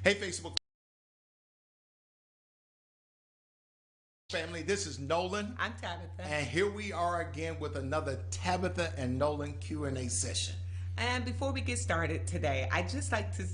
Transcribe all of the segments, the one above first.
Hey, Facebook family, this is Nolan. I'm Tabitha. And here we are again with another Tabitha and Nolan Q&A session. And before we get started today, I'd just like to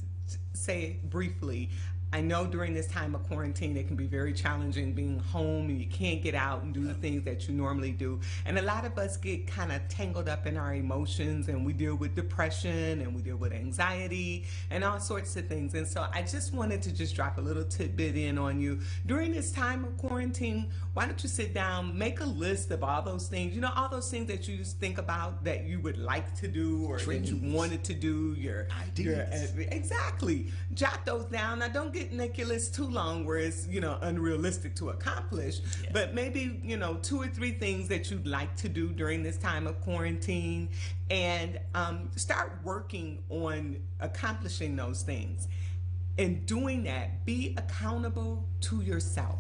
say briefly, I know during this time of quarantine it can be very challenging being home and you can't get out and do the things that you normally do. And a lot of us get kind of tangled up in our emotions, and we deal with depression and we deal with anxiety and all sorts of things. And so I just wanted to just drop a little tidbit in on you. During this time of quarantine, why don't you sit down, make a list of all those things, you know, all those things that you just think about that you would like to do or that you wanted to do, your ideas. Exactly. Jot those down. Now don't make your list too long where it's, you know, unrealistic to accomplish, but maybe, you know, 2 or 3 things that you'd like to do during this time of quarantine, and start working on accomplishing those things. In doing that, be accountable to yourself.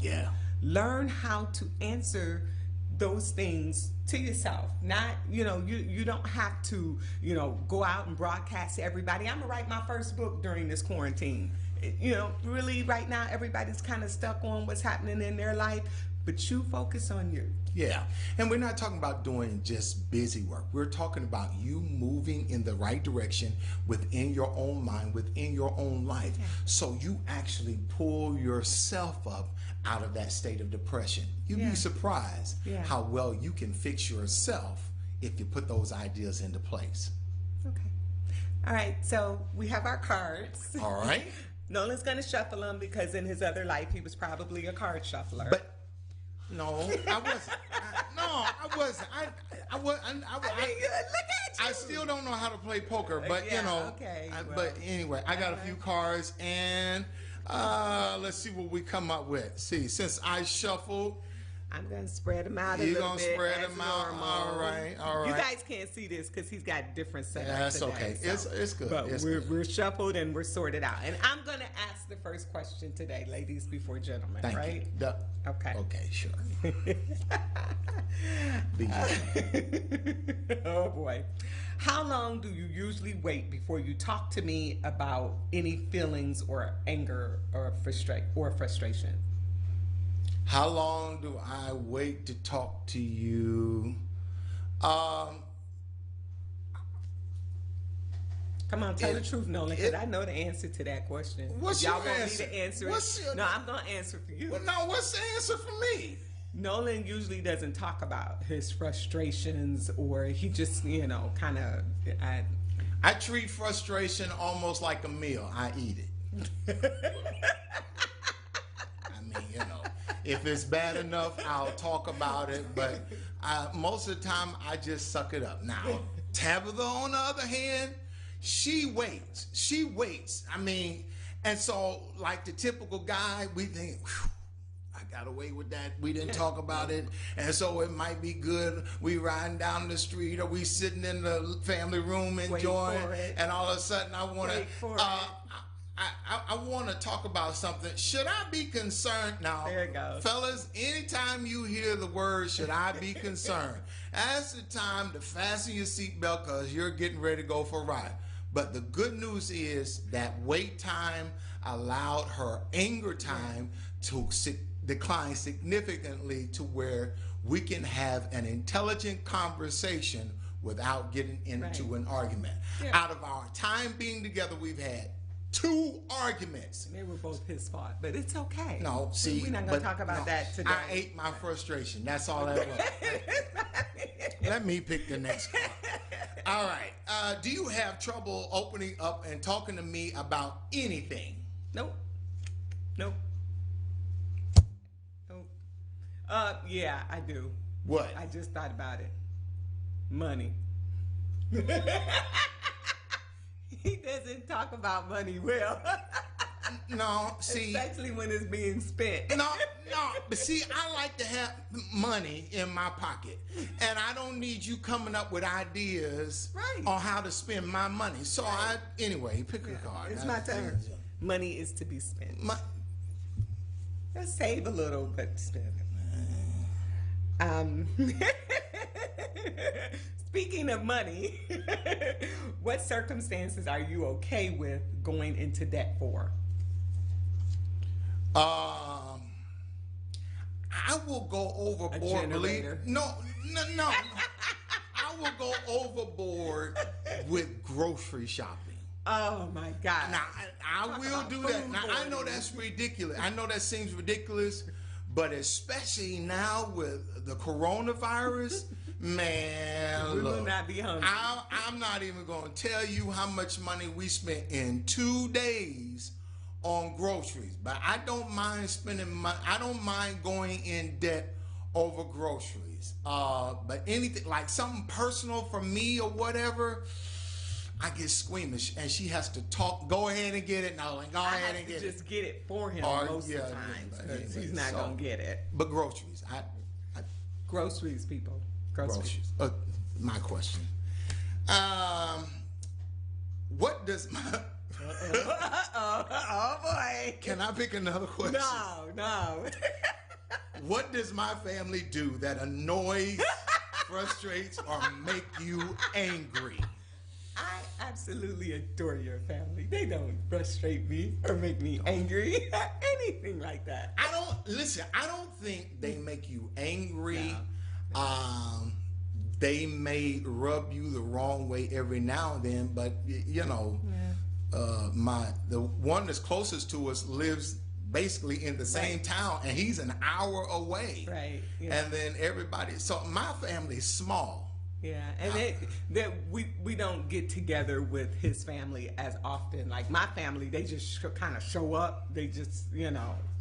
Learn how to answer those things to yourself. Not, you know, you don't have to, you know, go out and broadcast to everybody, I'm gonna write my first book during this quarantine. You know, really right now everybody's kind of stuck on what's happening in their life, but you focus on you. Yeah, and we're not talking about doing just busy work. We're talking about you moving in the right direction within your own mind, within your own life. So you actually pull yourself up out of that state of depression. You'd be surprised how well you can fix yourself if you put those ideas into place. Okay. All right, so we have our cards. All right. Nolan's going to shuffle them because in his other life he was probably a card shuffler. But no, I wasn't. I wasn't. I mean, look at you. I still don't know how to play poker, but you know. Okay. But anyway, I got a few cards, and let's see what we come up with. See, since I shuffled, I'm going to spread them out a little bit. You're going to spread them out. All right. You guys can't see this because he's got different setups. That's today, okay. So. It's good. But we're shuffled and we're sorted out. And I'm going to ask the first question today, ladies before gentlemen, Thank right? You. Okay. Okay, sure. Oh, boy. How long do you usually wait before you talk to me about any feelings or anger or frustration? How long do I wait to talk to you? Come on, tell the truth, Nolan, because I know the answer to that question. What's y'all your want answer? Me to answer it? No, I'm going to answer for you. Well, no, what's the answer for me? Nolan usually doesn't talk about his frustrations, or he just, you know, kind of... I treat frustration almost like a meal. I eat it. I mean, you know, if it's bad enough, I'll talk about it, but most of the time, I just suck it up. Now, Tabitha, on the other hand, she waits. She waits. I mean, and so, like the typical guy, we think, I got away with that. We didn't talk about it. And so it might be good. We riding down the street, or we sitting in the family room enjoying, and all of a sudden I want to, I want to talk about something. Should I be concerned? Now, there it goes. Fellas, anytime you hear the word, should I be concerned? That's the time to fasten your seatbelt because you're getting ready to go for a ride. But the good news is that wait time allowed her anger time to decline significantly to where we can have an intelligent conversation without getting into an argument. Out of our time being together, we've had 2 arguments. They were both his fault, but it's okay. No, see, we're not going to talk about that today. I ate my frustration. That's all that was. Let me pick the next card. All right. Do you have trouble opening up and talking to me about anything? Nope. Nope. Nope. Yeah, I do. What? I just thought about it. Money. He doesn't talk about money well. No, see. Especially when it's being spent. No, but see, I like to have money in my pocket. And I don't need you coming up with ideas on how to spend my money. So anyway, pick a card. It's my turn. Money is to be spent. Let's save a little, but spend it. Speaking of money, what circumstances are you okay with going into debt for? I will go overboard. No. I will go overboard with grocery shopping. Oh my God! Now I will do that. Now I know that's ridiculous. I know that seems ridiculous, but especially now with the coronavirus, man, we look, will not be hungry. I'm not even going to tell you how much money we spent in 2 days on groceries, but I don't mind spending money. I don't mind going in debt over groceries. But anything like something personal for me or whatever, I get squeamish, and she has to talk. Go ahead and get it, Nolan. Go ahead and get it. Just get it for him most of the time. He's not gonna get it. But groceries, groceries, people. Groceries. My question. What does my oh boy. Can I pick another question? No. What does my family do that annoys, frustrates, or make you angry? I absolutely adore your family. They don't frustrate me or make me angry or anything like that. I don't think they make you angry. No. They may rub you the wrong way every now and then, but you know, the one that's closest to us lives basically in the same town, and he's an hour away. Right. Yeah. And then everybody. So my family's small. Yeah, and we don't get together with his family as often. Like my family, they just kind of show up. They just,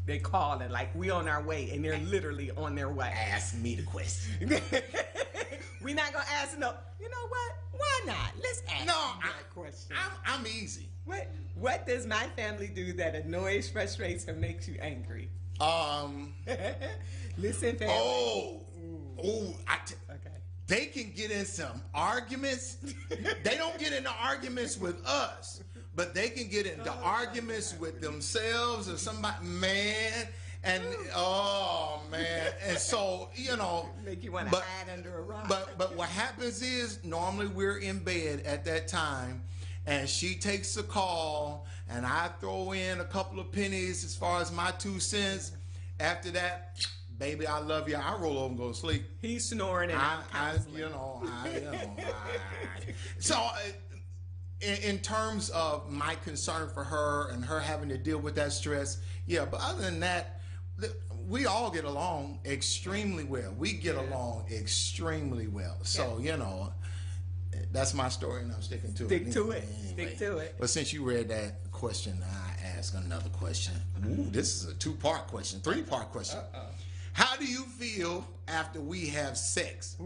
they call and like, we on our way, and they're literally on their way. Ask me the question. We're not gonna ask no. You know what? Why not? Let's ask that question. I'm easy. What does my family do that annoys, frustrates, or makes you angry? Listen, family. Okay. They can get in some arguments. They don't get into arguments with us, but they can get into arguments with themselves or somebody, man. And and so make you want to hide under a rock. But what happens is normally we're in bed at that time, and she takes the call, and I throw in a couple of pennies as far as my 2 cents. After that, baby, I love you. I roll over and go to sleep. He's snoring, and So, in terms of my concern for her and her having to deal with that stress, yeah. But other than that, we all get along extremely well. We get along extremely well. So, that's my story, and I'm sticking to it. Stick to it. But since you read that question, I ask another question. Ooh, this is a 2-part question, 3-part question. How do you feel after we have sex?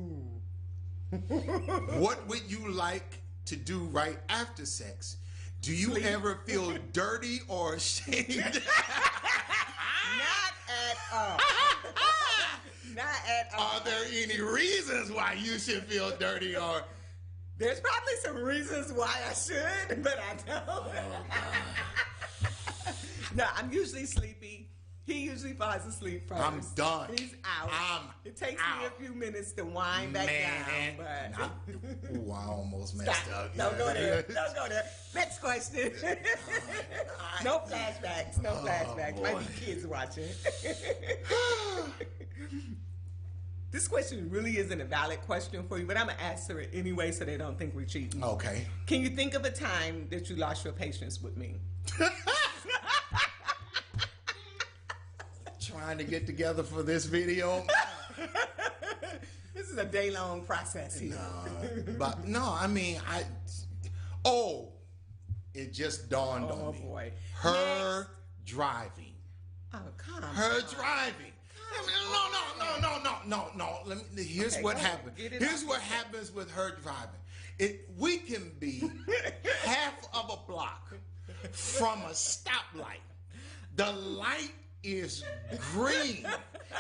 What would you like to do right after sex? Do you ever feel dirty or ashamed? Not at all. Not at all. Are there any reasons why you should feel dirty or? There's probably some reasons why I should, but I don't. No, I'm usually sleepy. He usually falls asleep first. I'm done. He's out. It takes me a few minutes to wind back down. But ooh, I almost messed up. Don't go there. Don't go there. Next question. No flashbacks. No flashbacks. Might be kids watching. This question really isn't a valid question for you, but I'm going to answer it anyway so they don't think we're cheating. Okay. Can you think of a time that you lost your patience with me? Trying to get together for this video. This is a day-long process here. It just dawned on me. Oh boy. Her driving. Oh, come on. Her driving. No. Here's what happened. Here's what happens with her driving. We can be half of a block from a stoplight. The light is green.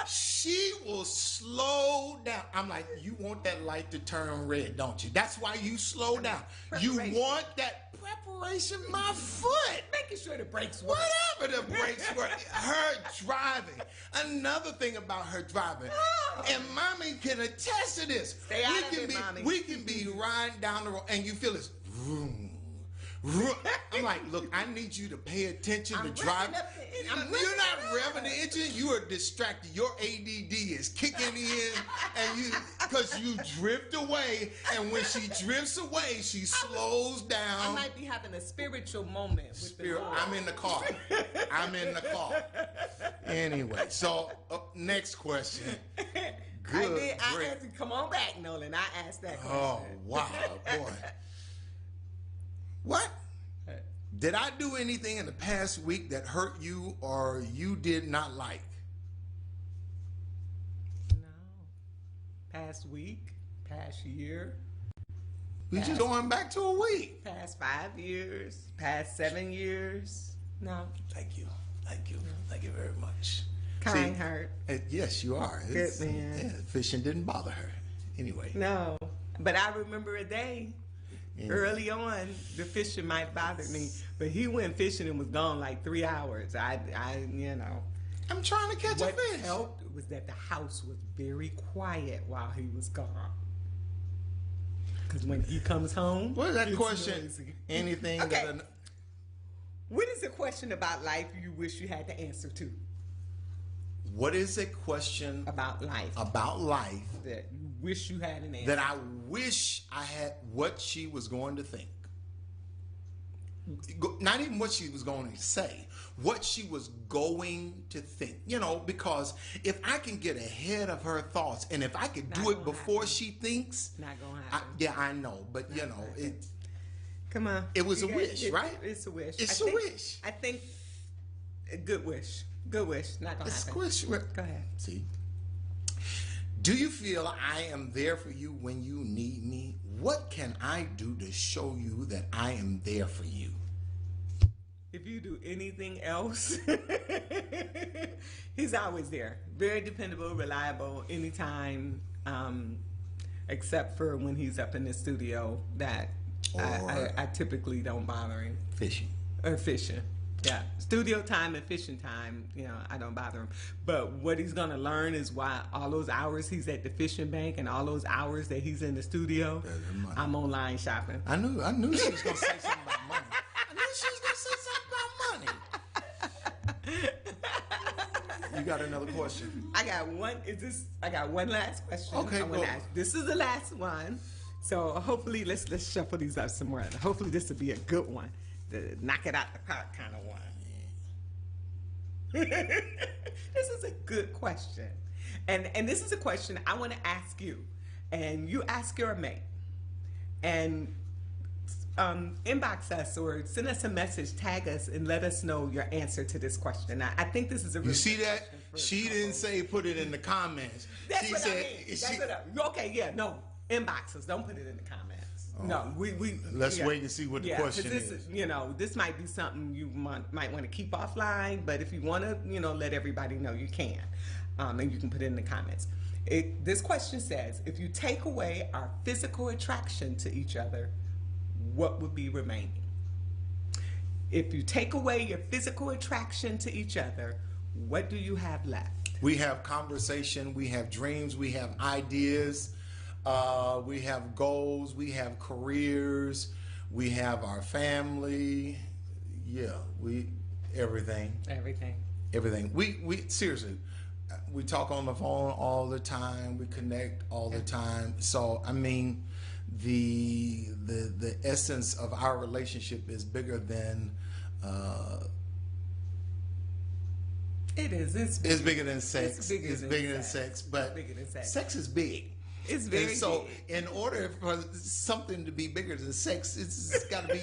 She will slow down. I'm like, you want that light to turn red, don't you? That's why you slow down. You want that preparation, my foot. Making sure the brakes work. Whatever the brakes work. Her driving. Another thing about her driving, and mommy can attest to this. Stay out of it, mommy. We can be riding down the road, and you feel this vroom, I'm like, look, I need you to pay attention to drive. revving up the engine. I'm You're not revving revving the engine. You are distracted. Your ADD is kicking in, and because you drift away, and when she drifts away, she slows I down. might be having a spiritual moment with the Lord. I'm in the car. I'm in the car. Anyway, so next question. Good. I asked you, come on back, Nolan. I asked that question. Oh, wow, boy. What? Did I do anything in the past week that hurt you or you did not like? No. Past week, past year, We just going back to a week. past 5 years, past 7 years. No. Thank you. Thank you. Thank you very much. Kind heart. Yes, you are. Good man. Yeah, fishing didn't bother her. Anyway. No. But I remember a day early on, the fishing might bother me, but he went fishing and was gone like 3 hours. I I'm trying to catch a what fish. helped was that the house was very quiet while he was gone. Because when he comes home, What is that it's question? noisy. Anything Okay. that What is a question about life you wish you had the answer to? what is a question About life about life that you wish you had an answer? that I wish I had what she was going to think? Not even what she was going to say, what she was going to think. You know, because if I can get ahead of her thoughts and if I could Not do it gonna before happen. she thinks, Not gonna happen. yeah, I know, but you know, it. Come on. It was You a got- wish, right? It's a wish. It's I a think- wish. I think a good wish. Good wish. Not gonna It's a happen. question. Go ahead. See, do you feel I am there for you when you need me? What can I do to show you that I am there for you? If you do anything else, he's always there. Very dependable, reliable, anytime, except for when he's up in the studio. That I typically don't bother him. Fishing. Or fishing. Yeah. Studio time and fishing time, I don't bother him. But what he's going to learn is why all those hours he's at the fishing bank and all those hours that he's in the studio, I'm online shopping. I knew she was going to say something about money. I knew she was going to say something about money. You got another question? I got one last question. Okay, I wanna go. ask. This is the last one. So hopefully let's shuffle these up some more. Hopefully this will be a good one. The knock it out the park kind of one. This is a good question. And this is a question I want to ask you. And you ask your mate. And inbox us or send us a message, tag us, and let us know your answer to this question. I think this is a really You see good that? question for She couples. didn't say put it in the comments. That's She what said, I mean. That's what okay, yeah, no. Inbox us. Don't put it in the comments. No, we Let's wait and see what the question 'cause this, this might be something you might want to keep offline, but if you want to, let everybody know, you can. And you can put it in the comments. This question says, if you take away our physical attraction to each other, what would be remaining? If you take away your physical attraction to each other, what do you have left? we have conversation, we have dreams, we have ideas, we have goals, we have careers, we have our family. Yeah, everything. Everything. We seriously, we talk on the phone all the time. We connect all the time. So I mean, the essence of our relationship is bigger than. It is. It's bigger than sex. It's bigger than sex. But It's bigger than sex. sex is big. It's very And so, big. in order for something to be bigger than sex, it's got to be.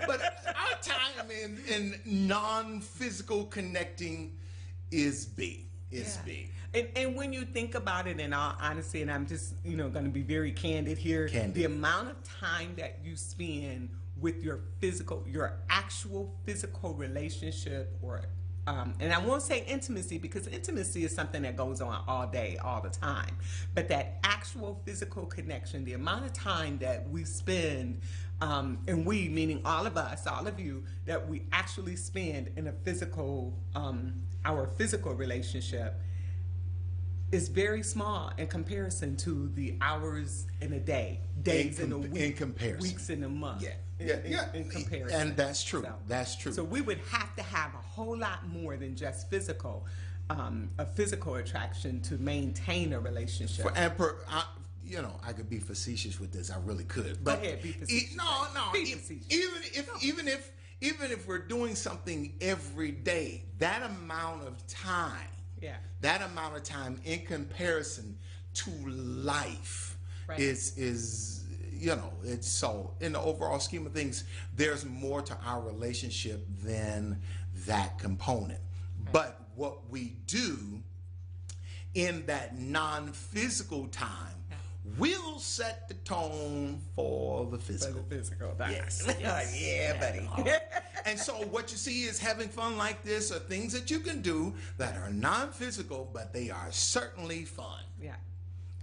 But our time in non-physical connecting is big. It's big. And when you think about it, in all honesty, and I'm just going to be very candid here, Candid. the amount of time that you spend with your actual physical relationship, or and I won't say intimacy, because intimacy is something that goes on all day, all the time. But that actual physical connection, the amount of time that we spend, and we, meaning all of us, all of you, that we actually spend in a physical, our physical relationship, is very small in comparison to the hours in a day, days in a week, in comparison, weeks in a month. In comparison. And that's true. That's true. So we would have to have a whole lot more than just a physical attraction to maintain a relationship. I could be facetious with this. I really could. But go ahead, be facetious. Even if we're doing something every day, that amount of time, in comparison to life, is it's so, in the overall scheme of things, there's more to our relationship than that component. Right. But what we do in that non-physical time will set the tone for the physical. For the physical time. Yes. Buddy. And so what you see is having fun like this are things that you can do that are non-physical, but they are certainly fun. Yeah.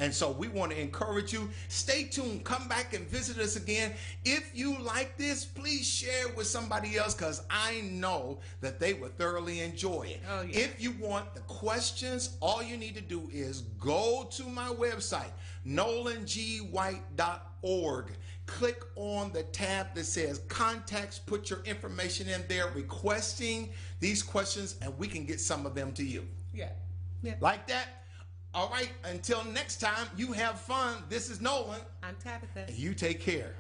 And so we want to encourage you. Stay tuned. Come back and visit us again. If you like this, please share it with somebody else, because I know that they will thoroughly enjoy it. Oh, yeah. If you want the questions, all you need to do is go to my website, nolangwhite.org. Click on the tab that says contacts. Put your information in there requesting these questions, and we can get some of them to you. Yeah. Like that? All right, until next time, you have fun. This is Nolan. I'm Tabitha. You take care.